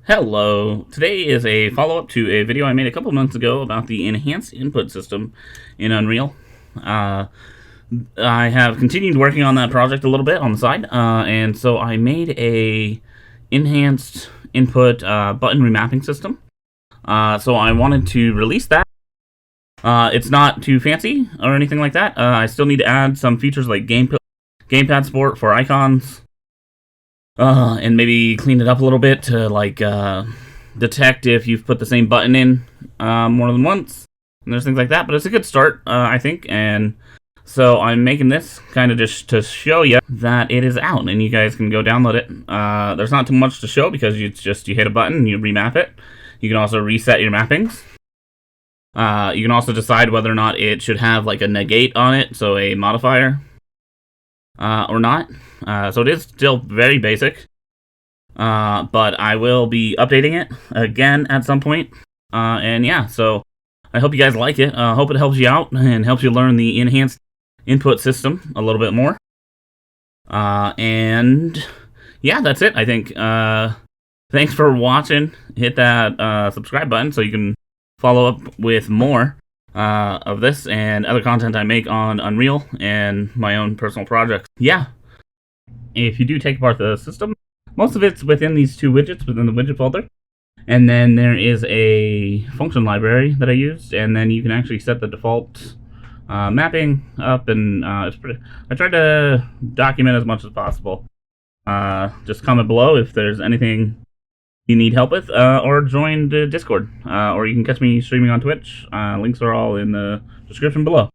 Hello. Today is a follow-up to a video I made a couple months ago about the enhanced input system in Unreal. I have continued working on that project a little bit on the side, and so I made a enhanced input button remapping system. So I wanted to release that. It's not too fancy or anything like that. I still need to add some features like gamepad support for icons. And maybe clean it up a little bit to detect if you've put the same button in more than once, and there's things like that. But it's a good start, I think. And so I'm making this kind of just to show you that it is out, and you guys can go download it. There's not too much to show because you hit a button and you remap it. You can also reset your mappings. You can also decide whether or not it should have like a negate on it, so a modifier. Or not. So it is still very basic. But I will be updating it again at some point. And yeah, so I hope you guys like it. Hope it helps you out and helps you learn the enhanced input system a little bit more. And yeah, that's it, I think. Thanks for watching. Hit that subscribe button so you can follow up with more of this and other content I make on Unreal and my own personal projects. Yeah. If you do take apart the system, most of it's within these two widgets within the widget folder. And then there is a function library that I used, and then you can actually set the default mapping up, and it's pretty. I tried to document as much as possible. Just comment below if there's anything you need help with, or join the Discord, or you can catch me streaming on Twitch. Links are all in the description below.